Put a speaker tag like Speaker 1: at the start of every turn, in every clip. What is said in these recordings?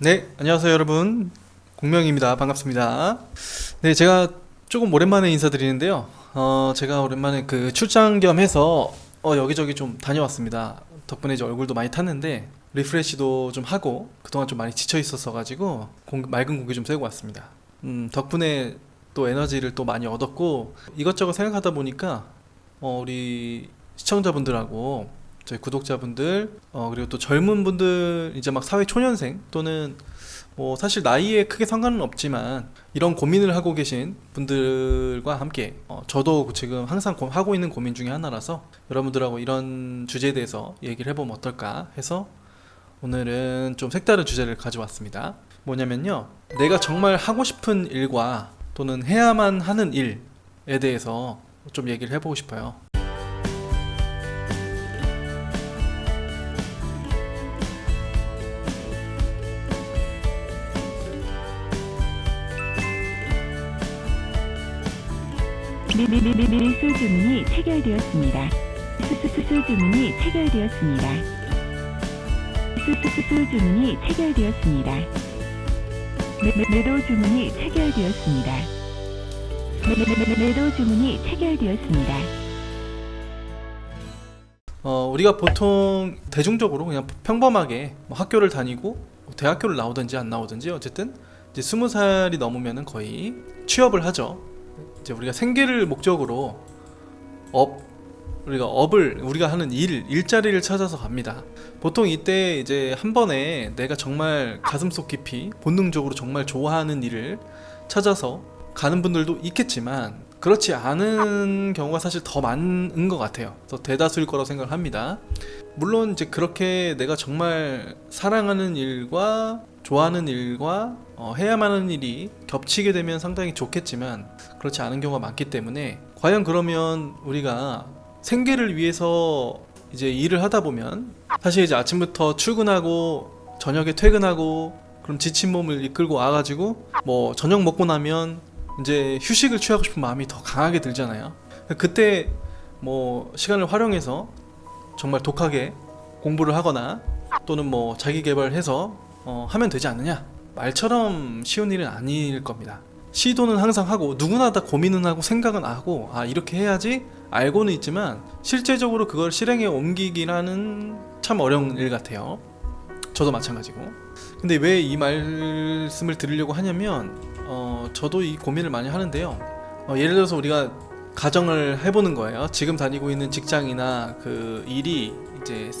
Speaker 1: 네, 안녕하세요 여러분. 공명입니다. 반갑습니다. 네, 제가 조금 오랜만에 인사드리는데요. 제가 오랜만에 그 출장 겸 해서 여기저기 좀 다녀왔습니다. 덕분에 이제 얼굴도 많이 탔는데 리프레시도 좀 하고 그동안 좀 많이 지쳐 있었어 가지고 맑은 공기 좀 쐬고 왔습니다. 덕분에 또 에너지를 또 많이 얻었고 이것저것 생각하다 보니까 우리 시청자분들하고 저희 구독자분들 그리고 또 젊은 분들 이제 막 사회 초년생 또는 뭐 사실 나이에 크게 상관은 없지만 이런 고민을 하고 계신 분들과 함께 저도 지금 항상 하고 있는 고민 중에 하나라서 여러분들하고 이런 주제에 대해서 얘기를 해보면 어떨까 해서 오늘은 좀 색다른 주제를 가져왔습니다. 뭐냐면요, 내가 정말 하고 싶은 일과 또는 해야만 하는 일에 대해서 좀 얘기를 해보고 싶어요.
Speaker 2: 수주문이 체결되었습니다. 수주문이 체결되었습니다. 수주문이 체결되었습니다. 매도 주문이 체결되었습니다. 매도 주문이 체결되었습니다.
Speaker 1: 우리가 보통 대중적으로 그냥 평범하게 뭐 학교를 다니고 대학교를 나오든지 안 나오든지 어쨌든 이제 20살이 넘으면은 거의 취업을 하죠. 이제 우리가 생계를 목적으로 우리가 하는 일자리를 찾아서 갑니다. 보통 이때 이제 한 번에 내가 정말 가슴속 깊이 본능적으로 정말 좋아하는 일을 찾아서 가는 분들도 있겠지만 그렇지 않은 경우가 사실 더 많은 것 같아요. 그래서 대다수일 거라고 생각을 합니다. 물론 이제 그렇게 내가 정말 사랑하는 일과 좋아하는 일과 해야만 하는 일이 겹치게 되면 상당히 좋겠지만 그렇지 않은 경우가 많기 때문에 과연 그러면 우리가 생계를 위해서 이제 일을 하다 보면 사실 이제 아침부터 출근하고 저녁에 퇴근하고 그럼 지친 몸을 이끌고 와가지고 뭐 저녁 먹고 나면 이제 휴식을 취하고 싶은 마음이 더 강하게 들잖아요. 그때 뭐 시간을 활용해서 정말 독하게 공부를 하거나 또는 뭐 자기 개발해서 하면 되지 않느냐? 말처럼 쉬운 일은 아닐 겁니다. 시도는 항상 하고 누구나 다 고민은 하고 생각은 하고 이렇게 해야지 알고는 있지만 실제적으로 그걸 실행에 옮기기라는 참 어려운 일 같아요. 저도 마찬가지고. 근데 왜 이 말씀을 드리려고 하냐면 저도 이 고민을 많이 하는데요. 예를 들어서 우리가 가정을 해보는 거예요. 지금 다니고 있는 직장이나 그 일이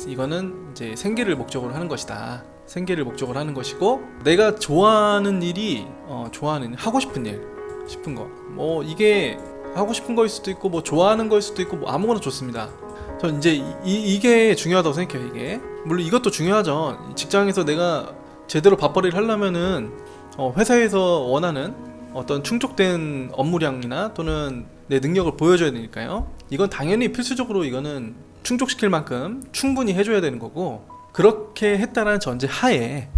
Speaker 1: 이거는 이제 생계를 목적으로 하는 것이다. 생계를 목적으로 하는 것이고 내가 좋아하는 일이 하고 싶은 일 싶은 거 뭐 이게 하고 싶은 거일 수도 있고 뭐 좋아하는 거일 수도 있고 뭐 아무거나 좋습니다. 전 이제 이게 중요하다고 생각해요. 이게 물론 이것도 중요하죠. 직장에서 내가 제대로 밥벌이를 하려면은 회사에서 원하는 어떤 충족된 업무량이나 또는 내 능력을 보여줘야 되니까요. 이건 당연히 필수적으로 이거는 충족시킬 만큼 충분히 해줘야 되는 거고, 그렇게 했다라는 전제 하에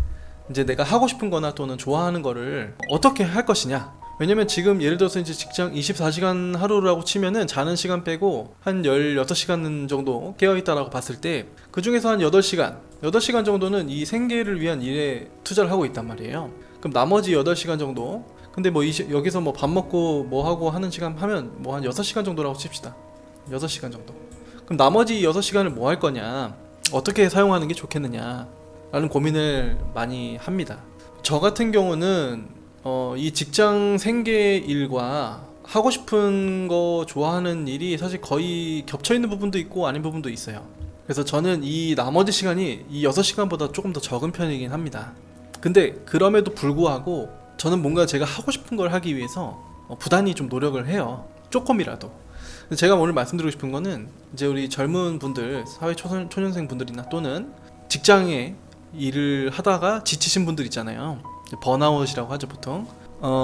Speaker 1: 이제 내가 하고 싶은 거나 또는 좋아하는 거를 어떻게 할 것이냐. 왜냐면 지금 예를 들어서 이제 직장 24시간 하루라고 치면은 자는 시간 빼고 한 16시간 정도 깨어있다라고 봤을 때 그 중에서 한 8시간 정도는 이 생계를 위한 일에 투자를 하고 있단 말이에요. 그럼 나머지 8시간 정도, 근데 뭐 여기서 뭐 밥 먹고 뭐 하고 하는 시간 하면 뭐 한 6시간 정도라고 칩시다. 6시간 정도. 그럼 나머지 6시간을 뭐 할 거냐, 어떻게 사용하는 게 좋겠느냐 라는 고민을 많이 합니다. 저 같은 경우는 이 직장 생계 일과 하고 싶은 거 좋아하는 일이 사실 거의 겹쳐있는 부분도 있고 아닌 부분도 있어요. 그래서 저는 이 나머지 시간이 이 6시간보다 조금 더 적은 편이긴 합니다. 근데 그럼에도 불구하고 저는 뭔가 제가 하고 싶은 걸 하기 위해서 부단히 좀 노력을 해요. 조금이라도. 제가 오늘 말씀드리고 싶은 거는 이제 우리 젊은 분들, 사회 초년생 분들이나 또는 직장에 일을 하다가 지치신 분들 있잖아요. 번아웃이라고 하죠 보통.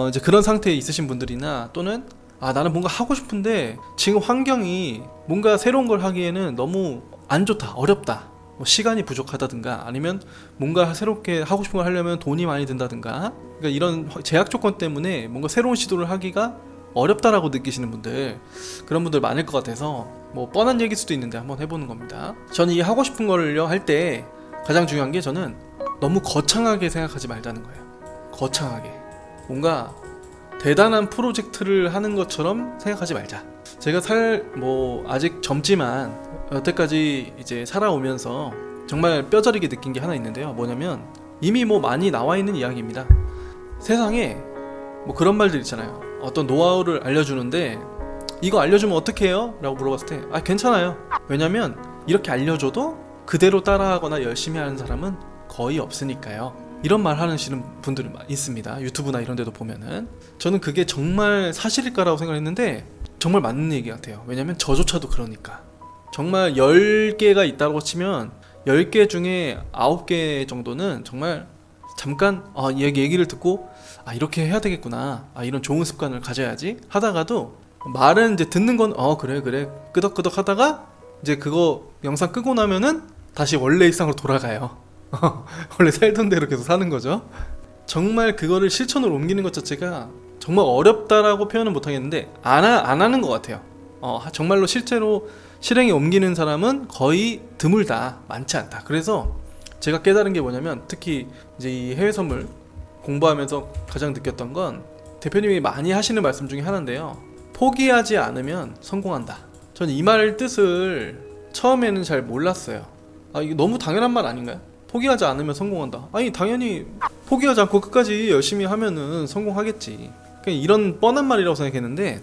Speaker 1: 이제 그런 상태에 있으신 분들이나 또는 나는 뭔가 하고 싶은데 지금 환경이 뭔가 새로운 걸 하기에는 너무 안 좋다, 어렵다, 뭐 시간이 부족하다든가 아니면 뭔가 새롭게 하고 싶은 걸 하려면 돈이 많이 든다든가, 그러니까 이런 제약 조건 때문에 뭔가 새로운 시도를 하기가 어렵다라고 느끼시는 분들, 그런 분들 많을 것 같아서 뭐 뻔한 얘기일 수도 있는데 한번 해보는 겁니다. 저는 이 하고 싶은 거를요 할 때 가장 중요한 게 저는 너무 거창하게 생각하지 말자는 거예요. 거창하게 뭔가 대단한 프로젝트를 하는 것처럼 생각하지 말자. 제가 아직 젊지만 여태까지 이제 살아오면서 정말 뼈저리게 느낀 게 하나 있는데요. 뭐냐면 이미 많이 나와 있는 이야기입니다. 세상에 그런 말들 있잖아요. 어떤 노하우를 알려주는데 이거 알려주면 어떻게 해요? 라고 물어봤을 때 괜찮아요. 왜냐면 이렇게 알려줘도 그대로 따라하거나 열심히 하는 사람은 거의 없으니까요. 이런 말 하시는 분들이 있습니다. 유튜브나 이런 데도 보면은. 저는 그게 정말 사실일까라고 생각했는데 정말 맞는 얘기 같아요. 왜냐면 저조차도 그러니까. 정말 10개가 있다고 치면 10개 중에 9개 정도는 정말 잠깐 얘기를 듣고 이렇게 해야 되겠구나, 이런 좋은 습관을 가져야지 하다가도 말은 이제 듣는 건 그래 끄덕끄덕 하다가 이제 그거 영상 끄고 나면은 다시 원래 일상으로 돌아가요. 원래 살던 대로 계속 사는 거죠. 정말 그거를 실천으로 옮기는 것 자체가 정말 어렵다라고 표현은 못하겠는데 안 하는 것 같아요. 정말로 실제로 실행에 옮기는 사람은 거의 드물다, 많지 않다. 그래서 제가 깨달은 게 뭐냐면, 특히 이제 이 해외 선물 공부하면서 가장 느꼈던 건 대표님이 많이 하시는 말씀 중에 하나인데요. 포기하지 않으면 성공한다. 저는 이 말 뜻을 처음에는 잘 몰랐어요. 이게 너무 당연한 말 아닌가요? 포기하지 않으면 성공한다. 당연히 포기하지 않고 끝까지 열심히 하면은 성공하겠지. 그냥 이런 뻔한 말이라고 생각했는데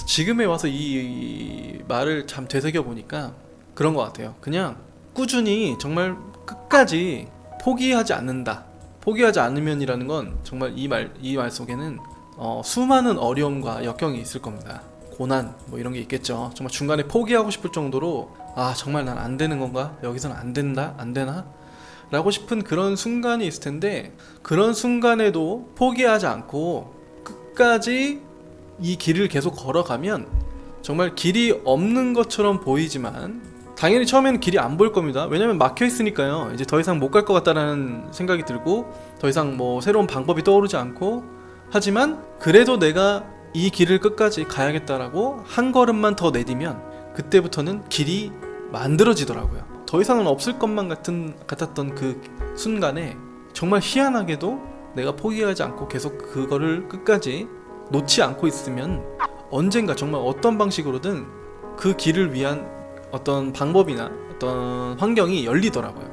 Speaker 1: 지금에 와서 이 말을 참 되새겨 보니까 그런 것 같아요. 그냥 꾸준히 정말 끝까지 포기하지 않는다. 포기하지 않으면이라는 건 정말 이 말 속에는 수많은 어려움과 역경이 있을 겁니다. 고난 이런 게 있겠죠. 정말 중간에 포기하고 싶을 정도로 정말 난 안 되는 건가? 여기서는 안 된다? 안 되나? 라고 싶은 그런 순간이 있을 텐데, 그런 순간에도 포기하지 않고 끝까지 이 길을 계속 걸어가면 정말 길이 없는 것처럼 보이지만 당연히 처음에는 길이 안 보일 겁니다. 왜냐면 막혀 있으니까요. 이제 더 이상 못 갈 것 같다라는 생각이 들고 더 이상 새로운 방법이 떠오르지 않고, 하지만 그래도 내가 이 길을 끝까지 가야겠다라고 한 걸음만 더 내디면 그때부터는 길이 만들어지더라고요. 더 이상은 없을 것만 같았던 그 순간에 정말 희한하게도 내가 포기하지 않고 계속 그거를 끝까지 놓지 않고 있으면 언젠가 정말 어떤 방식으로든 그 길을 위한 어떤 방법이나 어떤 환경이 열리더라고요.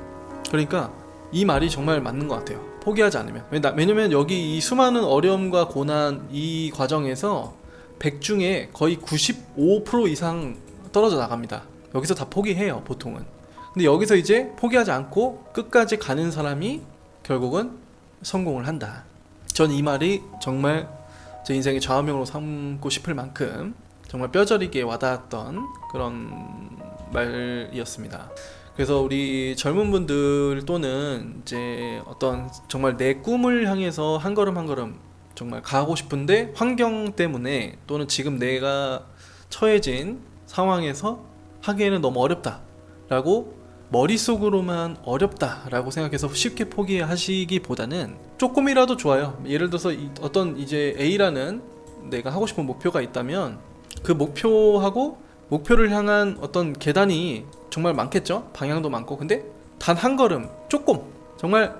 Speaker 1: 그러니까 이 말이 정말 맞는 것 같아요. 포기하지 않으면. 왜냐면 여기 이 수많은 어려움과 고난 이 과정에서 100 중에 거의 95% 이상 떨어져 나갑니다. 여기서 다 포기해요, 보통은. 근데 여기서 이제 포기하지 않고 끝까지 가는 사람이 결국은 성공을 한다. 전 이 말이 정말 제 인생의 좌우명으로 삼고 싶을 만큼 정말 뼈저리게 와닿았던 그런 말이었습니다. 그래서 우리 젊은 분들 또는 이제 어떤 정말 내 꿈을 향해서 한 걸음 한 걸음 정말 가고 싶은데 환경 때문에 또는 지금 내가 처해진 상황에서 하기에는 너무 어렵다라고 머릿속으로만 어렵다라고 생각해서 쉽게 포기하시기보다는 조금이라도 좋아요. 예를 들어서 어떤 이제 A라는 내가 하고 싶은 목표가 있다면 그 목표를 향한 어떤 계단이 정말 많겠죠. 방향도 많고. 근데 단 한 걸음 조금 정말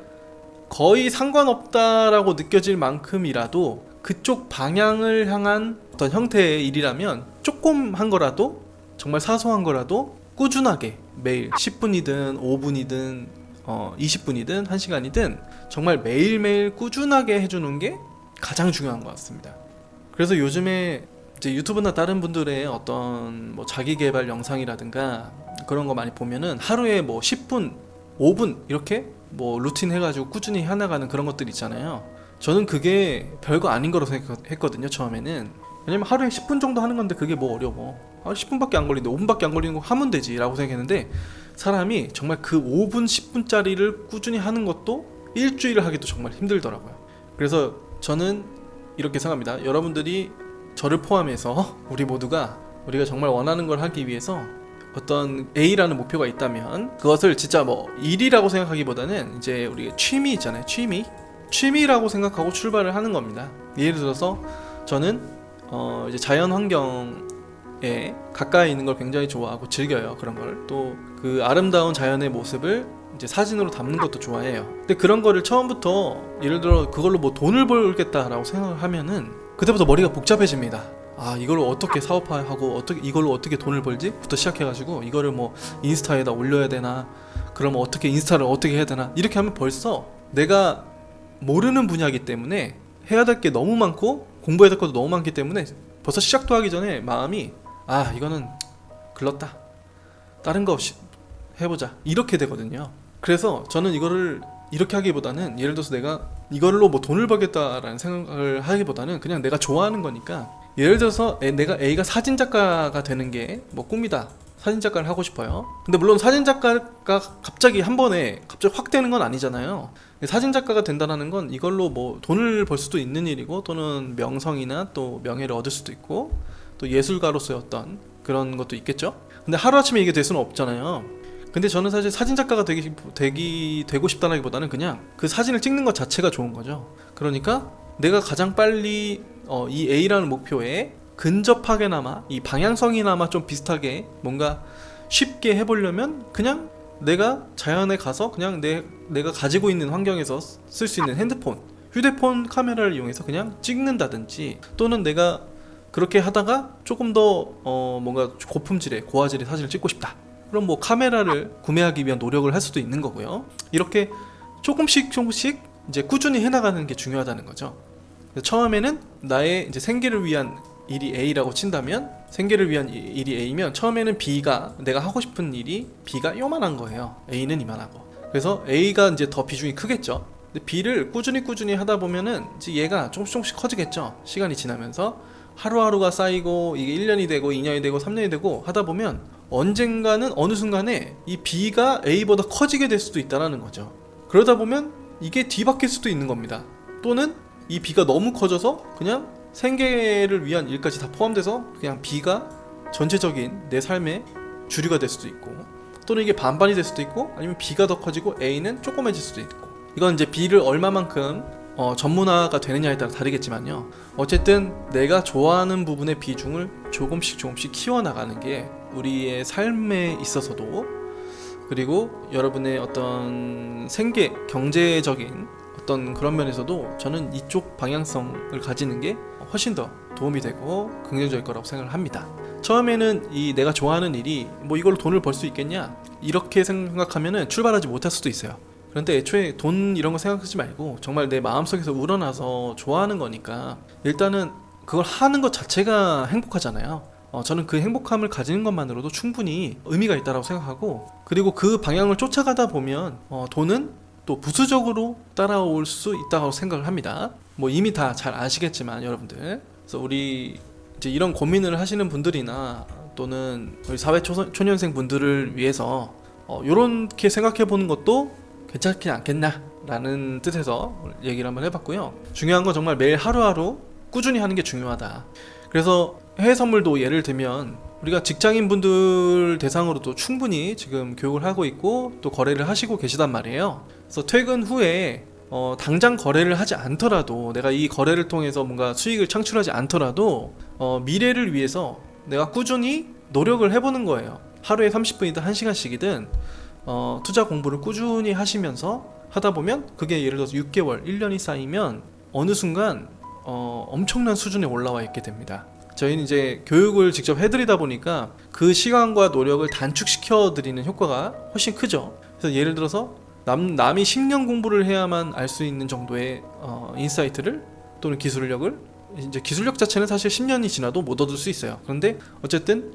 Speaker 1: 거의 상관없다라고 느껴질 만큼이라도 그쪽 방향을 향한 어떤 형태의 일이라면 조금 한 거라도, 정말 사소한 거라도 꾸준하게 매일 10분이든 5분이든 20분이든 1시간이든 정말 매일매일 꾸준하게 해주는 게 가장 중요한 것 같습니다. 그래서 요즘에 이제 유튜브나 다른 분들의 어떤 자기개발 영상이라든가 그런 거 많이 보면은 하루에 10분, 5분 이렇게 루틴 해가지고 꾸준히 해나가는 그런 것들 있잖아요. 저는 그게 별거 아닌 거라고 생각했거든요, 처음에는. 왜냐면 하루에 10분 정도 하는 건데 그게 어려워. 10분밖에 안 걸리는데 5분밖에 안 걸리는 거 하면 되지 라고 생각했는데, 사람이 정말 그 5분, 10분짜리를 꾸준히 하는 것도 일주일을 하기도 정말 힘들더라고요. 그래서 저는 이렇게 생각합니다. 여러분들이 저를 포함해서 우리가 정말 원하는 걸 하기 위해서 어떤 A라는 목표가 있다면 그것을 진짜 일이라고 생각하기보다는 이제 우리가 취미 있잖아요. 취미라고 생각하고 출발을 하는 겁니다. 예를 들어서 저는 이제 자연 환경에 가까이 있는 걸 굉장히 좋아하고 즐겨요. 그런 걸 또 그 아름다운 자연의 모습을 이제 사진으로 담는 것도 좋아해요. 근데 그런 거를 처음부터 예를 들어 그걸로 뭐 돈을 벌겠다라고 생각을 하면은 그때부터 머리가 복잡해집니다. 아, 이걸 어떻게 사업화하고 어떻게 이걸로 어떻게 돈을 벌지부터 시작해가지고 이거를 뭐 인스타에다 올려야 되나, 그러면 어떻게 인스타를 어떻게 해야 되나, 이렇게 하면 벌써 내가 모르는 분야이기 때문에 해야 될 게 너무 많고 공부해야 될 것도 너무 많기 때문에 벌써 시작도 하기 전에 마음이 아, 이거는 글렀다, 다른 거 없이 해보자, 이렇게 되거든요. 그래서 저는 이거를 이렇게 하기보다는 예를 들어서 내가 이걸로 뭐 돈을 벌겠다라는 생각을 하기보다는 그냥 내가 좋아하는 거니까, 예를 들어서 내가 A가 사진작가가 되는 게 뭐 꿈이다, 사진작가를 하고 싶어요. 근데 물론 사진작가가 갑자기 한 번에 갑자기 확 되는 건 아니잖아요. 사진작가가 된다는 건 이걸로 뭐 돈을 벌 수도 있는 일이고, 또는 명성이나 또 명예를 얻을 수도 있고, 또 예술가로서의 어떤 그런 것도 있겠죠. 근데 하루아침에 이게 될 수는 없잖아요. 근데 저는 사실 사진작가가 되고 싶다기보다는 그냥 그 사진을 찍는 것 자체가 좋은 거죠. 그러니까 내가 가장 빨리 이 A라는 목표에 근접하게나마 이 방향성이나마 좀 비슷하게 뭔가 쉽게 해보려면 그냥 내가 자연에 가서 그냥 내가 가지고 있는 환경에서 쓸 수 있는 핸드폰, 휴대폰 카메라를 이용해서 그냥 찍는다든지, 또는 내가 그렇게 하다가 조금 더 뭔가 고품질의 고화질의 사진을 찍고 싶다, 그럼 뭐 카메라를 구매하기 위한 노력을 할 수도 있는 거고요. 이렇게 조금씩 이제 꾸준히 해나가는 게 중요하다는 거죠. 처음에는 나의 이제 생계를 위한 일이 A라고 친다면, 생계를 위한 일이 A면 처음에는 B가, 내가 하고 싶은 일이 B가 요만한 거예요. A는 이만하고. 그래서 A가 이제 더 비중이 크겠죠. 근데 B를 꾸준히 하다 보면은 이제 얘가 조금씩 커지겠죠. 시간이 지나면서 하루하루가 쌓이고 이게 1년이 되고 2년이 되고 3년이 되고 하다 보면 언젠가는 어느 순간에 이 B가 A보다 커지게 될 수도 있다는 거죠. 그러다 보면 이게 뒤바뀔 수도 있는 겁니다. 또는 이 B가 너무 커져서 그냥 생계를 위한 일까지 다 포함돼서 그냥 B가 전체적인 내 삶의 주류가 될 수도 있고, 또는 이게 반반이 될 수도 있고, 아니면 B가 더 커지고 A는 조그매질 수도 있고, 이건 이제 B를 얼마만큼 전문화가 되느냐에 따라 다르겠지만요. 어쨌든 내가 좋아하는 부분의 비중을 조금씩 키워나가는 게 우리의 삶에 있어서도, 그리고 여러분의 어떤 생계, 경제적인 어떤 그런 면에서도 저는 이쪽 방향성을 가지는 게 훨씬 더 도움이 되고 긍정적일 거라고 생각을 합니다. 처음에는 이 내가 좋아하는 일이 뭐 이걸로 돈을 벌 수 있겠냐, 이렇게 생각하면은 출발하지 못할 수도 있어요. 그런데 애초에 돈 이런 거 생각하지 말고 정말 내 마음속에서 우러나서 좋아하는 거니까 일단은 그걸 하는 것 자체가 행복하잖아요. 저는 그 행복함을 가지는 것만으로도 충분히 의미가 있다고 생각하고, 그리고 그 방향을 쫓아가다 보면 돈은 또 부수적으로 따라올 수 있다고 생각을 합니다. 뭐 이미 다 잘 아시겠지만 여러분들, 그래서 우리 이제 이런 고민을 하시는 분들이나 또는 우리 사회 초년생 분들을 위해서 요렇게 생각해 보는 것도 괜찮지 않겠나 라는 뜻에서 얘기를 한번 해봤고요. 중요한 건 정말 매일 하루하루 꾸준히 하는 게 중요하다. 그래서 해외 선물도 예를 들면 우리가 직장인 분들 대상으로도 충분히 지금 교육을 하고 있고 또 거래를 하시고 계시단 말이에요. 그래서 퇴근 후에 당장 거래를 하지 않더라도, 내가 이 거래를 통해서 뭔가 수익을 창출하지 않더라도 미래를 위해서 내가 꾸준히 노력을 해보는 거예요. 하루에 30분이든 1시간씩이든 투자 공부를 꾸준히 하시면서 하다 보면 그게 예를 들어서 6개월, 1년이 쌓이면 어느 순간 엄청난 수준에 올라와 있게 됩니다. 저희는 이제 교육을 직접 해드리다 보니까 그 시간과 노력을 단축시켜 드리는 효과가 훨씬 크죠. 그래서 예를 들어서 남이 10년 공부를 해야만 알 수 있는 정도의 인사이트를 또는 기술력을, 이제 기술력 자체는 사실 10년이 지나도 못 얻을 수 있어요. 그런데 어쨌든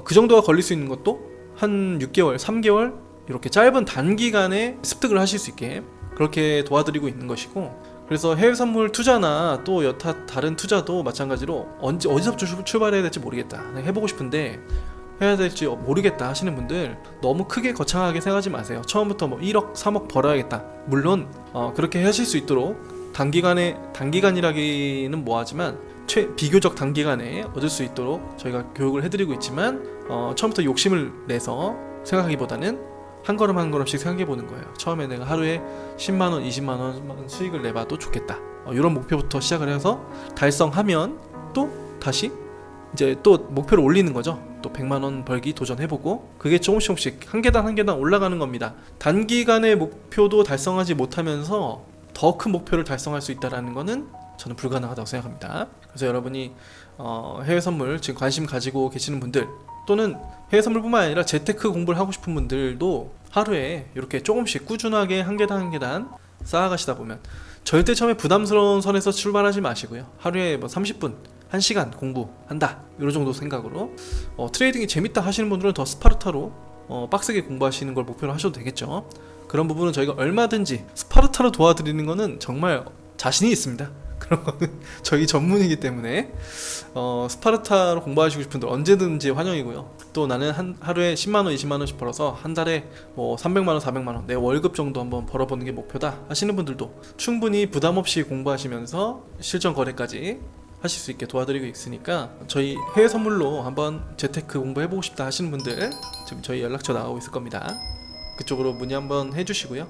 Speaker 1: 그 정도가 걸릴 수 있는 것도 한 6개월, 3개월 이렇게 짧은 단기간에 습득을 하실 수 있게 그렇게 도와드리고 있는 것이고, 그래서 해외 선물 투자나 또 여타 다른 투자도 마찬가지로 어디서 출발해야 될지 모르겠다, 해보고 싶은데 해야 될지 모르겠다 하시는 분들 너무 크게 거창하게 생각하지 마세요. 처음부터 뭐 1억, 3억 벌어야겠다. 물론 그렇게 하실 수 있도록 단기간이라기는 뭐하지만 비교적 단기간에 얻을 수 있도록 저희가 교육을 해드리고 있지만 처음부터 욕심을 내서 생각하기보다는 한 걸음 한 걸음씩 생각해보는 거예요. 처음에 내가 하루에 10만원, 20만원 수익을 내봐도 좋겠다, 이런 목표부터 시작을 해서 달성하면 또 다시 이제 또 목표를 올리는 거죠. 또 100만원 벌기 도전해보고 그게 조금씩 한 계단 한 계단 올라가는 겁니다. 단기간의 목표도 달성하지 못하면서 더 큰 목표를 달성할 수 있다는 거는 저는 불가능하다고 생각합니다. 그래서 여러분이 해외 선물 지금 관심 가지고 계시는 분들 또는 해외 선물뿐만 아니라 재테크 공부를 하고 싶은 분들도 하루에 이렇게 조금씩 꾸준하게 한 계단 한 계단 쌓아가시다 보면 절대 처음에 부담스러운 선에서 출발하지 마시고요. 하루에 뭐 30분 1시간 공부한다 이런 정도 생각으로 트레이딩이 재밌다 하시는 분들은 더 스파르타로 빡세게 공부하시는 걸 목표로 하셔도 되겠죠. 그런 부분은 저희가 얼마든지 스파르타로 도와드리는 거는 정말 자신이 있습니다. 그런 거는 저희 전문이기 때문에 스파르타로 공부하시고 싶은 분들 언제든지 환영이고요. 또 나는 하루에 10만원 20만원씩 벌어서 한 달에 뭐 300만원 400만원 내 월급 정도 한번 벌어보는 게 목표다 하시는 분들도 충분히 부담없이 공부하시면서 실전 거래까지 하실 수 있게 도와드리고 있으니까 저희 해외 선물로 한번 재테크 공부해보고 싶다 하시는 분들 지금 저희 연락처 나가고 있을 겁니다. 그쪽으로 문의 한번 해주시고요.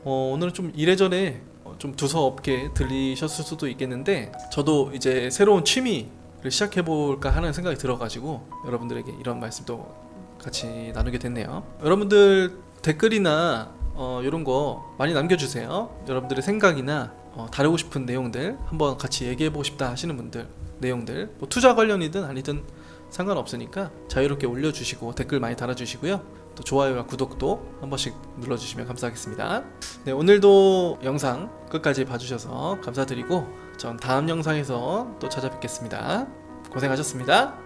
Speaker 1: 오늘은 좀 이래저래 좀 두서없게 들리셨을 수도 있겠는데 저도 이제 새로운 취미를 시작해볼까 하는 생각이 들어가지고 여러분들에게 이런 말씀도 같이 나누게 됐네요. 여러분들 댓글이나 이런 거 많이 남겨주세요. 여러분들의 생각이나 다루고 싶은 내용들 한번 같이 얘기해보고 싶다 하시는 분들 내용들 뭐 투자 관련이든 아니든 상관없으니까 자유롭게 올려주시고 댓글 많이 달아주시고요. 또 좋아요와 구독도 한 번씩 눌러주시면 감사하겠습니다. 네, 오늘도 영상 끝까지 봐주셔서 감사드리고 전 다음 영상에서 또 찾아뵙겠습니다. 고생하셨습니다.